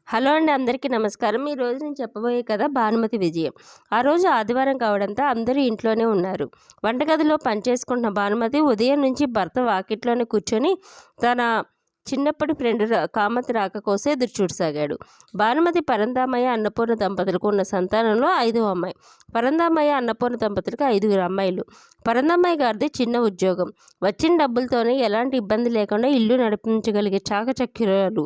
Hello అండి, అందరికీ నమస్కారం. ఈ రోజు నేను చెప్పబోయే కథ భానుమతి విజయం. ఆ రోజు ఆదివారం కావడంతో అందరూ ఇంట్లోనే ఉన్నారు. వంటగదిలో పనిచేసుకుంటున్న భానుమతి ఉదయం నుంచి భర్త వాకిట్లోనే కూర్చొని తన చిన్నప్పటి ఫ్రెండ్ కామతి రాక కోసం ఎదురు చూడసాగాడు. భానుమతి పరందామయ్య అన్నపూర్ణ దంపతులకు ఉన్న సంతానంలో 5వ అమ్మాయి. పరందామయ్య అన్నపూర్ణ దంపతులకు 5గురు అమ్మాయిలు. పరందామయ్య గారిది చిన్న ఉద్యోగం. వచ్చిన డబ్బులతోనే ఎలాంటి ఇబ్బంది లేకుండా ఇల్లు నడిపించగలిగే చాకచక్యురాలు.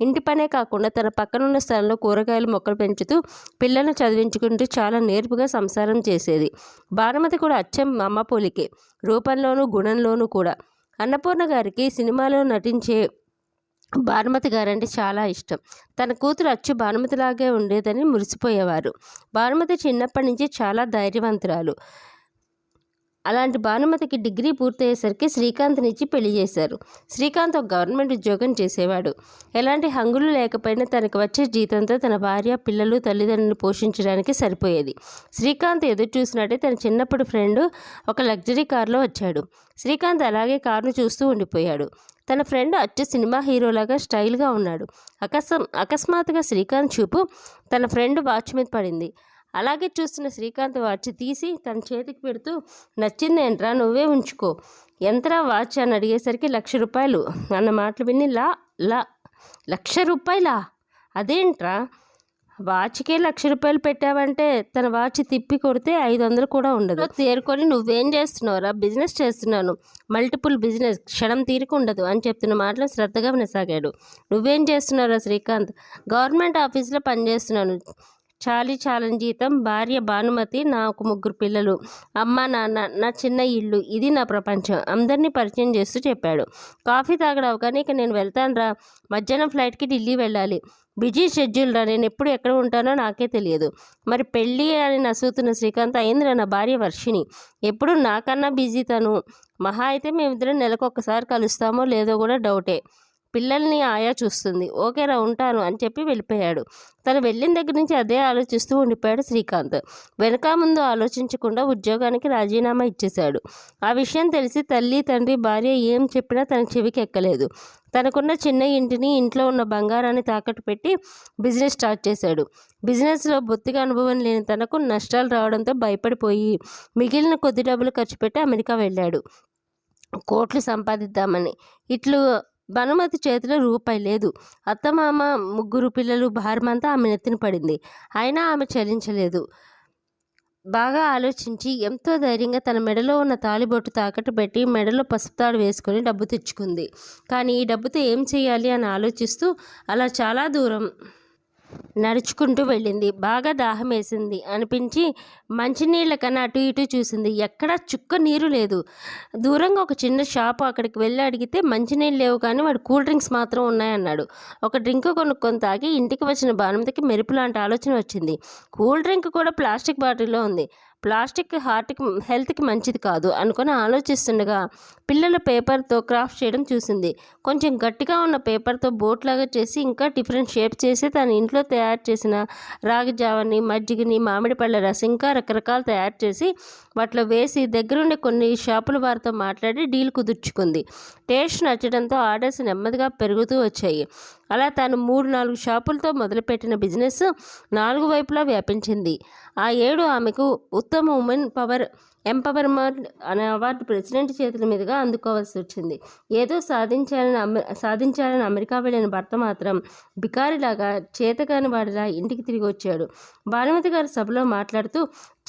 ఇంటి పనే కాకుండా తన పక్కనున్న స్థలంలో కూరగాయలు మొక్కలు పెంచుతూ పిల్లలను చదివించుకుంటూ చాలా నేర్పుగా సంసారం చేసేది. భానుమతి కూడా అచ్చం అమ్మ పోలికే, రూపంలోనూ గుణంలోనూ కూడా. అన్నపూర్ణ గారికి సినిమాలో నటించే భానుమతి గారంటే చాలా ఇష్టం. తన కూతురు అచ్చు భానుమతిలాగే ఉండేదని మురిసిపోయేవారు. భానుమతి చిన్నప్పటి నుంచి చాలా ధైర్యవంతురాలు. అలాంటి భానుమతికి డిగ్రీ పూర్తయ్యేసరికి శ్రీకాంత్నిచ్చి పెళ్లి చేశారు. శ్రీకాంత్ ఒక గవర్నమెంట్ ఉద్యోగం చేసేవాడు. ఎలాంటి హంగులు లేకపోయినా తనకు వచ్చే జీతంతో తన భార్య, పిల్లలు, తల్లిదండ్రులను పోషించడానికి సరిపోయేది. శ్రీకాంత్ ఎదురు చూసినట్టే తన చిన్నప్పుడు ఫ్రెండ్ ఒక లగ్జరీ కారులో వచ్చాడు. శ్రీకాంత్ అలాగే కారును చూస్తూ ఉండిపోయాడు. తన ఫ్రెండ్ అచ్చు సినిమా హీరోలాగా స్టైల్గా ఉన్నాడు. అకస్మాత్తుగా శ్రీకాంత్ చూపు తన ఫ్రెండ్ వాచ్ మీద పడింది. అలాగే చూస్తున్న శ్రీకాంత్ వాచ్ తీసి తన చేతికి పెడుతూ, నచ్చిందేంట్రా, నువ్వే ఉంచుకో, ఎంతరా వాచ్ అని అడిగేసరికి 1,00,000 రూపాయలు అన్న మాటలు విని ₹1,00,000? అదేంట్రా, వాచ్కే 1,00,000 రూపాయలు పెట్టావంటే తన వాచ్ తిప్పి కొడితే 500 కూడా ఉండదు. తేరుకొని నువ్వేం చేస్తున్నావురా? బిజినెస్ చేస్తున్నాను, మల్టిపుల్ బిజినెస్, క్షణం తీరిక ఉండదు అని చెప్తున్న మాటలు శ్రద్ధగా వినసాగాడు. నువ్వేం చేస్తున్నావురా శ్రీకాంత్? గవర్నమెంట్ ఆఫీస్లో పనిచేస్తున్నాను, చాలని జీతం, భార్య భానుమతి, నాకు 3 పిల్లలు, అమ్మ నాన్న, నా చిన్న ఇల్లు, ఇది నా ప్రపంచం, అందరినీ పరిచయం చేస్తూ చెప్పాడు. కాఫీ తాగడావు కానీ ఇక నేను వెళ్తాను రా, మధ్యాహ్నం ఫ్లైట్కి ఢిల్లీ వెళ్ళాలి, బిజీ షెడ్యూల్ రా, నేను ఎప్పుడు ఎక్కడ ఉంటానో నాకే తెలియదు. మరి పెళ్ళి అని నసుగుతున్న శ్రీకాంత్, అయిందిరా, నా భార్య వర్షిణి, ఎప్పుడు నాకన్నా బిజీ తను, మహా అయితే మేమిద్దరం నెలకొకసారి కలుస్తామో లేదో కూడా డౌటే, పిల్లల్ని ఆయా చూస్తుంది, ఓకేరా ఉంటాను అని చెప్పి వెళ్ళిపోయాడు. తను వెళ్ళిన దగ్గర నుంచి అదే ఆలోచిస్తూ ఉండిపోయాడు శ్రీకాంత్. వెనక ముందు ఆలోచించకుండా ఉద్యోగానికి రాజీనామా ఇచ్చేశాడు. ఆ విషయం తెలిసి తల్లి, తండ్రి, భార్య ఏం చెప్పినా తన చెవికి ఎక్కలేదు. తనకున్న చిన్న ఇంటిని, ఇంట్లో ఉన్న బంగారాన్ని తాకట్టు పెట్టి బిజినెస్ స్టార్ట్ చేశాడు. బిజినెస్లో బొత్తిగా అనుభవం లేని తనకు నష్టాలు రావడంతో భయపడిపోయి మిగిలిన కొద్ది డబ్బులు ఖర్చు పెట్టి అమెరికా వెళ్ళాడు, కోట్లు సంపాదిద్దామని. ఇట్లు భానుమతి చేతిలో రూపాయి లేదు. అత్తమామ, 3 పిల్లలు భారమంతా ఆమె నెత్తిన పడింది. అయినా ఆమె చలించలేదు. బాగా ఆలోచించి ఎంతో ధైర్యంగా తన మెడలో ఉన్న తాళిబొట్టు తాకట్టు పెట్టి మెడలో పసుపు తాడు వేసుకొని డబ్బు తెచ్చుకుంది. కానీ ఈ డబ్బుతో ఏం చేయాలి అని ఆలోచిస్తూ అలా చాలా దూరం నడుచుకుంటూ వెళ్ళింది. బాగా దాహం వేసింది అనిపించి మంచినీళ్ళ కన్నా అటు ఇటు చూసింది. ఎక్కడా చుక్క నీరు లేదు. దూరంగా ఒక చిన్న షాపు, అక్కడికి వెళ్ళి అడిగితే మంచినీళ్ళు లేవు కానీ వాడు కూల్ డ్రింక్స్ మాత్రం ఉన్నాయన్నాడు. ఒక డ్రింక్ కొనుక్కొని తాగి ఇంటికి వచ్చిన భానుమతికి మెరుపు లాంటి ఆలోచన వచ్చింది. కూల్ డ్రింక్ కూడా ప్లాస్టిక్ బాటిల్లో ఉంది, ప్లాస్టిక్ హెల్త్కి మంచిది కాదు అనుకొని ఆలోచిస్తుండగా పిల్లల పేపర్తో క్రాఫ్ట్ చేయడం చూసింది. కొంచెం గట్టిగా ఉన్న పేపర్తో బోట్ లాగా చేసి ఇంకా డిఫరెంట్ షేప్ చేసి తన ఇంట్లో తయారు చేసిన రాగి జావని, మజ్జిగని, మామిడి పళ్ళ రసం ఇంకా రకరకాలు తయారు చేసి వాటిలో వేసి దగ్గరుండే కొన్ని షాపుల వారితో మాట్లాడి డీల్ కుదుర్చుకుంది. టేస్ట్ నచ్చడంతో ఆర్డర్స్ నెమ్మదిగా పెరుగుతూ వచ్చాయి. అలా తాను 3-4 షాపులతో మొదలుపెట్టిన బిజినెస్ 4 వైపులా వ్యాపించింది. ఆ ఏడు ఆమెకు ఉత్తమ ఉమెన్ ఎంపవర్మెంట్ అనే అవార్డు ప్రెసిడెంట్ చేతుల మీదుగా అందుకోవాల్సి వచ్చింది. ఏదో సాధించాలని అమెరికా వెళ్ళిన భర్త మాత్రం బికారిలాగా, చేతకాని వాడిలా ఇంటికి తిరిగి వచ్చాడు. భానుమతి గారు సభలో మాట్లాడుతూ,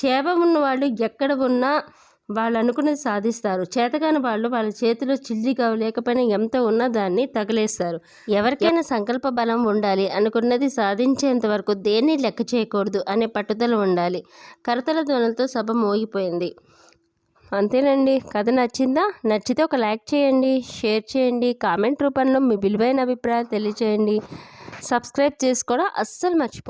చేప ఉన్న వాళ్ళు ఎక్కడ ఉన్నా వాళ్ళు అనుకున్నది సాధిస్తారు, చేతగాని వాళ్ళు వాళ్ళ చేతిలో చిల్లిగా లేకపోయినా ఎంత ఉన్నా దాన్ని తగలేస్తారు. ఎవరికైనా సంకల్ప బలం ఉండాలి, అనుకున్నది సాధించేంత వరకు దేన్ని లెక్క చేయకూడదు అనే పట్టుదల ఉండాలి. కరతల ధ్వనులతో సభ మోగిపోయింది. అంతేనండి. కథ నచ్చిందా? నచ్చితే ఒక లైక్ చేయండి, షేర్ చేయండి, కామెంట్ రూపంలో మీ విలువైన అభిప్రాయాలు తెలియచేయండి. సబ్స్క్రైబ్ చేసుకోవడం అస్సలు మర్చిపోండి.